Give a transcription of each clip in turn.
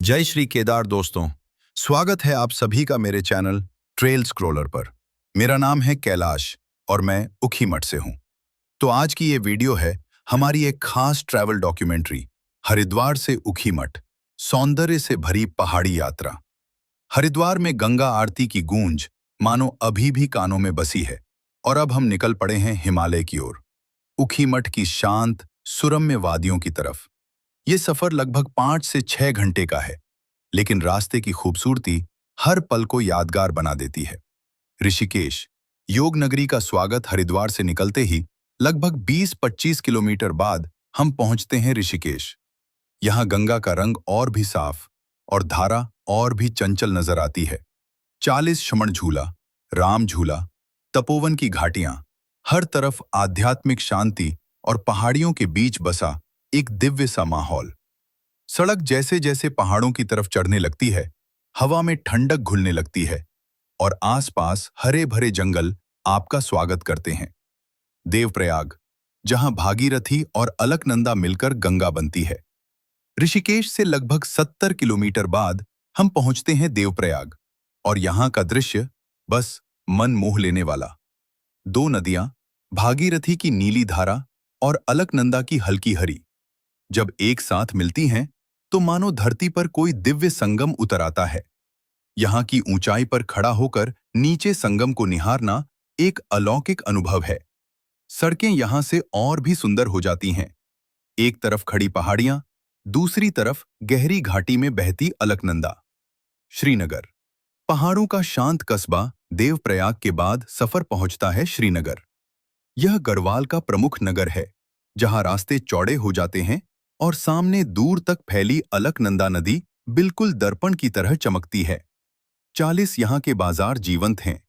जय श्री केदार दोस्तों। स्वागत है आप सभी का मेरे चैनल ट्रेल स्क्रॉलर पर। मेरा नाम है कैलाश और मैं ऊखीमठ से हूं। तो आज की ये वीडियो है हमारी एक खास ट्रैवल डॉक्यूमेंट्री, हरिद्वार से ऊखीमठ, सौंदर्य से भरी पहाड़ी यात्रा। हरिद्वार में गंगा आरती की गूंज मानो अभी भी कानों में बसी है और अब हम निकल पड़े हैं हिमालय की ओर, ऊखीमठ की शांत सुरम्य वादियों की तरफ। ये सफर लगभग 5 से 6 घंटे का है, लेकिन रास्ते की खूबसूरती हर पल को यादगार बना देती है। ऋषिकेश, योग नगरी का स्वागत हरिद्वार से निकलते ही लगभग 20-25 किलोमीटर बाद हम पहुंचते हैं ऋषिकेश। यहाँ गंगा का रंग और भी साफ और धारा और भी चंचल नजर आती है। 40 श्रमण झूला, राम झूला, तपोवन की घाटियां, हर तरफ आध्यात्मिक शांति और पहाड़ियों के बीच बसा एक दिव्य सा माहौल। सड़क जैसे जैसे पहाड़ों की तरफ चढ़ने लगती है, हवा में ठंडक घुलने लगती है और आसपास हरे भरे जंगल आपका स्वागत करते हैं। देवप्रयाग, जहां भागीरथी और अलकनंदा मिलकर गंगा बनती है। ऋषिकेश से लगभग 70 किलोमीटर बाद हम पहुंचते हैं देवप्रयाग और यहां का दृश्य बस मन मोह लेने वाला। 2 नदियां, भागीरथी की नीली धारा और अलकनंदा की हल्की हरी, जब एक साथ मिलती हैं तो मानो धरती पर कोई दिव्य संगम उतर आता है। यहाँ की ऊंचाई पर खड़ा होकर नीचे संगम को निहारना एक अलौकिक अनुभव है। सड़कें यहाँ से और भी सुंदर हो जाती हैं। एक तरफ खड़ी पहाड़ियां, दूसरी तरफ गहरी घाटी में बहती अलकनंदा। श्रीनगर, पहाड़ों का शांत कस्बा देवप्रयाग के बाद सफर पहुंचता है श्रीनगर। यह गढ़वाल का प्रमुख नगर है, जहां रास्ते चौड़े हो जाते हैं और सामने दूर तक फैली अलकनंदा नदी बिल्कुल दर्पण की तरह चमकती है। 40 यहाँ के बाजार जीवंत हैं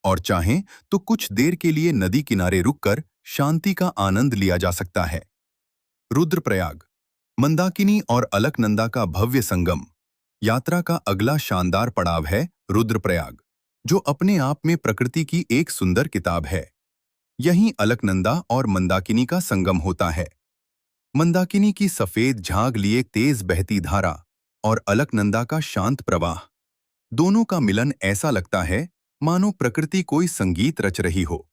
और चाहें तो कुछ देर के लिए नदी किनारे रुककर शांति का आनंद लिया जा सकता है। रुद्रप्रयाग, मंदाकिनी और अलकनंदा का भव्य संगम। यात्रा का अगला शानदार पड़ाव है रुद्रप्रयाग, जो अपने आप में प्रकृति की एक सुंदर किताब है। यहीं अलकनंदा और मंदाकिनी का संगम होता है। मंदाकिनी की सफेद झाग लिए तेज बहती धारा और अलकनंदा का शांत प्रवाह, दोनों का मिलन ऐसा लगता है मानो प्रकृति कोई संगीत रच रही हो।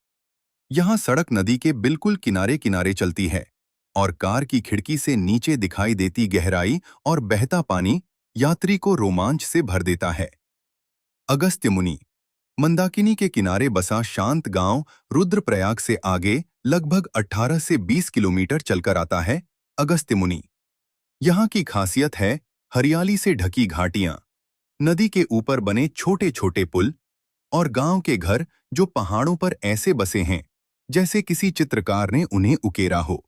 यहाँ सड़क नदी के बिल्कुल किनारे किनारे चलती है और कार की खिड़की से नीचे दिखाई देती गहराई और बहता पानी यात्री को रोमांच से भर देता है। अगस्त्य मुनि, मंदाकिनी के किनारे बसा शांत गांव रुद्रप्रयाग से आगे लगभग 18 से 20 किलोमीटर चलकर आता है अगस्त्य मुनि। यहाँ की खासियत है हरियाली से ढकी घाटियां, नदी के ऊपर बने छोटे छोटे पुल और गांव के घर जो पहाड़ों पर ऐसे बसे हैं जैसे किसी चित्रकार ने उन्हें उकेरा हो।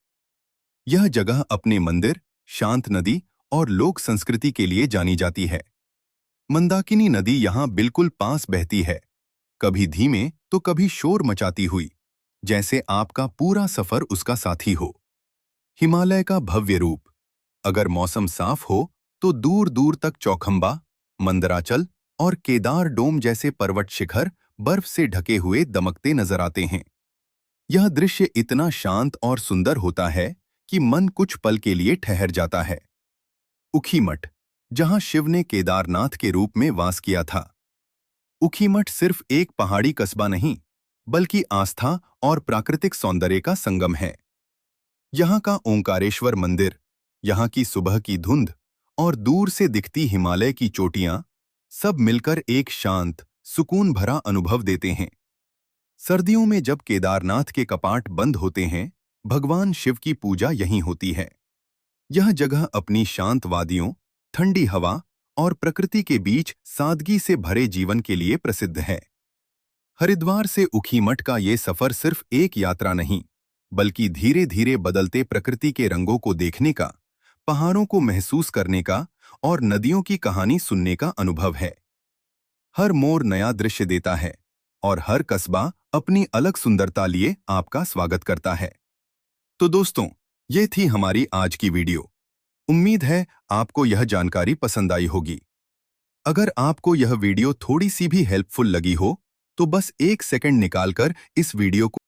यह जगह अपने मंदिर, शांत नदी और लोक संस्कृति के लिए जानी जाती है। मंदाकिनी नदी यहाँ बिल्कुल पास बहती है, कभी धीमे तो कभी शोर मचाती हुई, जैसे आपका पूरा सफर उसका साथी हो। हिमालय का भव्य रूप, अगर मौसम साफ हो तो दूर दूर तक चौखंबा, मंदराचल और केदार डोम जैसे पर्वत शिखर बर्फ से ढके हुए दमकते नजर आते हैं। यह दृश्य इतना शांत और सुंदर होता है कि मन कुछ पल के लिए ठहर जाता है। ऊखीमठ, जहां शिव ने केदारनाथ के रूप में वास किया था। ऊखीमठ सिर्फ एक पहाड़ी कस्बा नहीं, बल्कि आस्था और प्राकृतिक सौंदर्य का संगम है। यहाँ का ओंकारेश्वर मंदिर, यहाँ की सुबह की धुंध और दूर से दिखती हिमालय की चोटियां, सब मिलकर एक शांत, सुकून भरा अनुभव देते हैं। सर्दियों में जब केदारनाथ के कपाट बंद होते हैं, भगवान शिव की पूजा यहीं होती है। यह जगह अपनी शांत वादियों, ठंडी हवा और प्रकृति के बीच सादगी से भरे जीवन के लिए प्रसिद्ध है। हरिद्वार से ऊखीमठ का ये सफर सिर्फ एक यात्रा नहीं, बल्कि धीरे धीरे बदलते प्रकृति के रंगों को देखने का, पहाड़ों को महसूस करने का और नदियों की कहानी सुनने का अनुभव है। हर मोड़ नया दृश्य देता है और हर कस्बा अपनी अलग सुंदरता लिए आपका स्वागत करता है। तो दोस्तों, ये थी हमारी आज की वीडियो। उम्मीद है आपको यह जानकारी पसंद आई होगी। अगर आपको यह वीडियो थोड़ी सी भी हेल्पफुल लगी हो, तो बस 1 सेकंड निकालकर इस वीडियो को